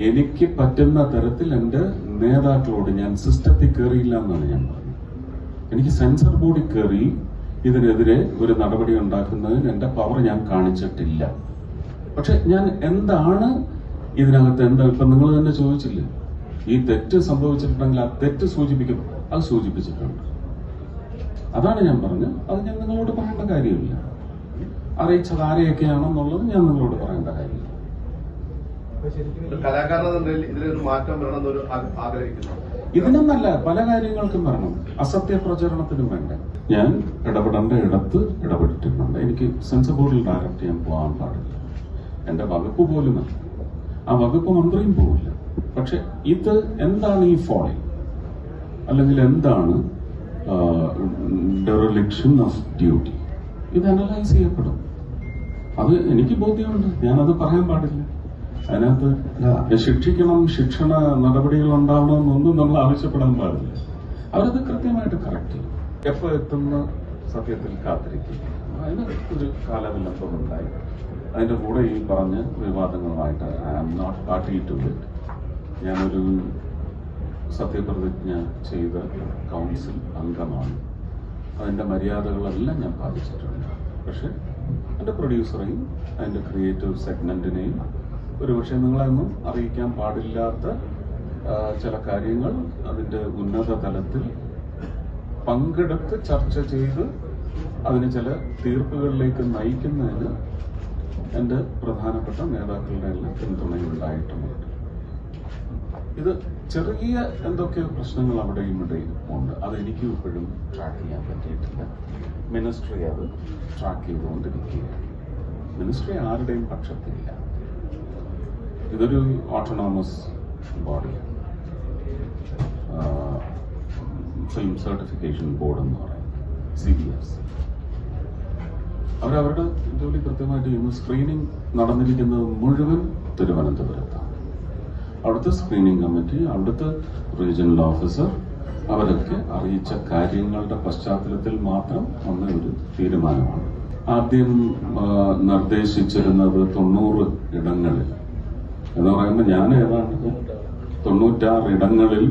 എനിക്ക് പറ്റുന്ന തരത്തിൽ എൻ്റെ നേതാക്കളോട് ഞാൻ സിസ്റ്റത്തിൽ കയറിയില്ല എന്നാണ് ഞാൻ പറഞ്ഞത്. എനിക്ക് സെൻസർ ബോർഡിൽ കയറി ഇതിനെതിരെ ഒരു നടപടി ഉണ്ടാക്കുന്നതിന് എൻ്റെ പവർ ഞാൻ കാണിച്ചിട്ടില്ല. പക്ഷെ ഞാൻ എന്താണ് ഇതിനകത്ത് ഇപ്പൊ നിങ്ങൾ തന്നെ ചോദിച്ചില്ലേ, ഈ തെറ്റ് സംഭവിച്ചിട്ടുണ്ടെങ്കിൽ ആ തെറ്റ് സൂചിപ്പിക്കും, അത് സൂചിപ്പിച്ചിട്ടുണ്ട്. അതാണ് ഞാൻ പറഞ്ഞത്. അത് ഞാൻ നിങ്ങളോട് പറയേണ്ട കാര്യമില്ല. അറിയിച്ചത് ആരെയൊക്കെയാണെന്നുള്ളത് ഞാൻ നിങ്ങളോട് പറയേണ്ട കാര്യമില്ല. ഇതിനൊന്നല്ല, പല കാര്യങ്ങൾക്കും വരണം. അസത്യ പ്രചരണത്തിനും വേണ്ട. ഞാൻ ഇടപെടേണ്ട ഇടത്ത് ഇടപെട്ടിട്ടുണ്ട്. എനിക്ക് സെൻസർ ബോർഡിൽ ഡയറക്റ്റ് ചെയ്യാൻ പോകാൻ പാടില്ല. എന്റെ വകുപ്പ് പോലുമല്ല, ആ വകുപ്പ് മന്ത്രിയും പോവില്ല. പക്ഷെ ഇത് എന്താണ് ഈ ഫോളിംഗ്, അല്ലെങ്കിൽ എന്താണ് ഡെറിലിക്ഷൻ ഓഫ് ഡ്യൂട്ടി, ഇത് അനലൈസ് ചെയ്യപ്പെടും. അത് എനിക്ക് ബോധ്യമുണ്ട്. ഞാനത് പറയാൻ പാടില്ല. അതിനകത്ത് ശിക്ഷിക്കണം, ശിക്ഷണ നടപടികൾ ഉണ്ടാവണമെന്നൊന്നും നമ്മൾ ആവശ്യപ്പെടാൻ പാടില്ല. അവരത് കൃത്യമായിട്ട് കറക്റ്റ് ചെയ്യും. എപ്പോൾ എത്തുന്ന സത്യത്തിൽ കാത്തിരിക്കും. അതിന് ഒരു കാലവിലംബമുണ്ടായി. അതിന്റെ കൂടെ ഈ പറഞ്ഞ വിവാദങ്ങളുമായിട്ട് I am not party to it. ഞാനൊരു സത്യപ്രതിജ്ഞ ചെയ്ത കൗൺസിൽ അംഗമാണ്. അതിന്റെ മര്യാദകളെല്ലാം ഞാൻ പാലിച്ചിട്ടുണ്ട്. പക്ഷെ എൻ്റെ പ്രൊഡ്യൂസറെയും അതിന്റെ ക്രിയേറ്റീവ് സെഗ്മെന്റിനെയും ഒരുപക്ഷെ നിങ്ങളെയൊന്നും അറിയിക്കാൻ പാടില്ലാത്ത ചില കാര്യങ്ങൾ അതിന്റെ ഉന്നത തലത്തിൽ പങ്കെടുത്ത് ചർച്ച ചെയ്ത് അതിന് ചില തീർപ്പുകളിലേക്ക് നയിക്കുന്നതിന് എൻ്റെ പ്രധാനപ്പെട്ട നേതാക്കളുടെ എല്ലാം പിന്തുണയുണ്ടായിട്ടുമുണ്ട്. ഇത് ചെറിയ എന്തൊക്കെയോ പ്രശ്നങ്ങൾ അവിടെയും ഇവിടെയും ഉണ്ട്. അതെനിക്കും ഇപ്പോഴും ട്രാക്ക് ചെയ്യാൻ പറ്റിയിട്ടില്ല. മിനിസ്ട്രി അത് ട്രാക്ക് ചെയ്തുകൊണ്ടിരിക്കുകയാണ്. മിനിസ്ട്രി ആരുടെയും പക്ഷത്തില്ല. ഇതൊരു ഓട്ടോണോമസ് ബോഡിയാണ്. ഫിലിം സർട്ടിഫിക്കേഷൻ ബോർഡ് എന്ന് പറയുന്നത് CBFC. അവരവരുടെ ജോലി കൃത്യമായിട്ട് ചെയ്യുന്നു. സ്ക്രീനിങ് നടന്നിരിക്കുന്നത് മുഴുവൻ തിരുവനന്തപുരത്താണ്. അവിടുത്തെ സ്ക്രീനിങ് കമ്മിറ്റി, അവിടുത്തെ റീജിയണൽ ഓഫീസർ, അവരൊക്കെ അറിയിച്ച കാര്യങ്ങളുടെ പശ്ചാത്തലത്തിൽ മാത്രം വന്ന ഒരു തീരുമാനമാണ്. ആദ്യം നിർദ്ദേശിച്ചിരുന്നത് 90 ഇടങ്ങളിൽ എന്ന് പറയുമ്പോൾ ഞാൻ ഏതാണ്ട് 96 ഇടങ്ങളിൽ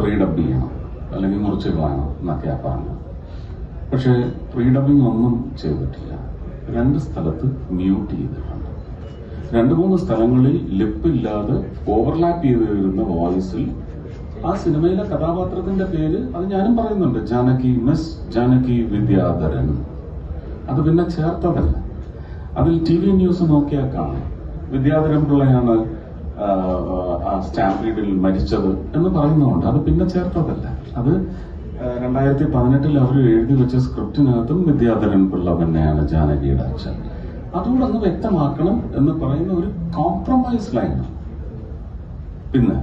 റീഡബ് ചെയ്യണം, അല്ലെങ്കിൽ മുറിച്ച് കളയണം എന്നൊക്കെയാ പറഞ്ഞത്. പക്ഷെ റീഡബിങ് ഒന്നും ചെയ്തിട്ടില്ല. 2 സ്ഥലത്ത് മ്യൂട്ട് ചെയ്തിട്ടുണ്ട്. 2-3 സ്ഥലങ്ങളിൽ ലിപ്പില്ലാതെ ഓവർലാപ്പ് ചെയ്ത് വരുന്ന വോയിസിൽ ആ സിനിമയിലെ കഥാപാത്രത്തിന്റെ പേര് അത് ഞാനും പറയുന്നുണ്ട്, ജാനകി, മിസ് ജാനകി വിദ്യാധരൻ. അത് പിന്നെ ചേർത്തതല്ല. അതിൽ TV ന്യൂസ് നോക്കിയാൽ കാണാം, വിദ്യാധരൻ പിള്ളയാണ് ആ സ്റ്റാമ്പീഡിൽ മരിച്ചത് എന്ന് പറയുന്നുണ്ട്. അത് പിന്നെ ചേർത്തതല്ല. അത് 2018 അവർ എഴുതി വെച്ച സ്ക്രിപ്റ്റിനകത്തും വിദ്യാധരൻ പിള്ള തന്നെയാണ് ജാനകിയുടെ അച്ഛൻ. അതുകൂടെ ഒന്ന് വ്യക്തമാക്കണം എന്ന് പറയുന്ന ഒരു കോംപ്രമൈസ് ലൈനാണ്. പിന്നെ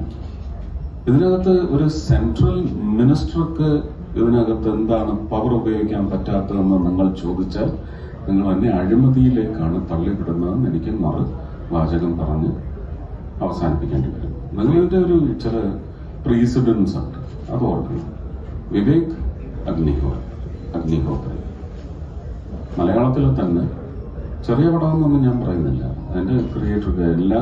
ഇതിനകത്ത് ഒരു സെൻട്രൽ മിനിസ്റ്റർക്ക് ഇതിനകത്ത് എന്താണ് പവർ ഉപയോഗിക്കാൻ പറ്റാത്തതെന്ന് നിങ്ങൾ ചോദിച്ചാൽ നിങ്ങൾ എന്നെ അഴിമതിയിലേക്കാണ് തള്ളിവിടുന്നതെന്ന് എനിക്ക് വാചകം പറഞ്ഞ് അവസാനിപ്പിക്കേണ്ടി വരും. നിങ്ങളുടെ ഒരു ചില പ്രീസിഡൻസ് ഉണ്ട്, അത് ഓർക്കണം. വിവേക് അഗ്നിഹോത്രി മലയാളത്തിലെ തന്നെ ചെറിയ പടമെന്നൊന്നും ഞാൻ പറയുന്നില്ല. അതിന്റെ ക്രിയേറ്റർക്ക് എല്ലാ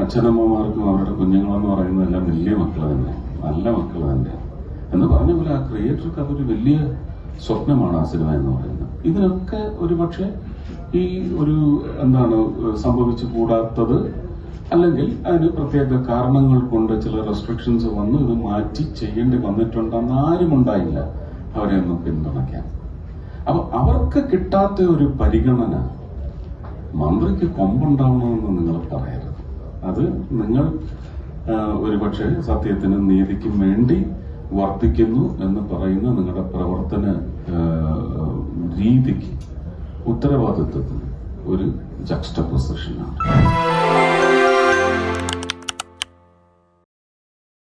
അച്ഛനമ്മമാർക്കും അവരുടെ കുഞ്ഞുങ്ങളെന്ന് പറയുന്നതെല്ലാം വലിയ മക്കൾ തന്നെ, നല്ല മക്കൾ തന്നെ എന്ന് പറഞ്ഞ പോലെ ആ ക്രിയേറ്റർക്ക് അതൊരു വലിയ സ്വപ്നമാണ് ആ സിനിമ എന്ന് പറയുന്നത്. ഇതിനൊക്കെ ഒരുപക്ഷെ ഈ ഒരു എന്താണ് സംഭവിച്ചു കൂടാത്തത്, അല്ലെങ്കിൽ അതിന് പ്രത്യേക കാരണങ്ങൾ കൊണ്ട് ചില റെസ്ട്രിക്ഷൻസ് വന്നു ഇത് മാറ്റി ചെയ്യേണ്ടി വന്നിട്ടുണ്ടെന്ന് ആരും ഉണ്ടായില്ല അവരെ ഒന്നും പിന്തുണയ്ക്കാൻ. അപ്പൊ അവർക്ക് കിട്ടാത്ത ഒരു പരിഗണന മന്ത്രിക്ക് കൊമ്പുണ്ടാവണമെന്ന് നിങ്ങൾ പറയരുത്. അത് നിങ്ങൾ ഒരുപക്ഷെ സത്യത്തിനും നീതിക്കും വേണ്ടി വർത്തിക്കുന്നു എന്ന് പറയുന്ന നിങ്ങളുടെ പ്രവർത്തന രീതിക്ക്, ഉത്തരവാദിത്വത്തിന് ഒരു ജക്സ്റ്റപൊസിഷനാണ്.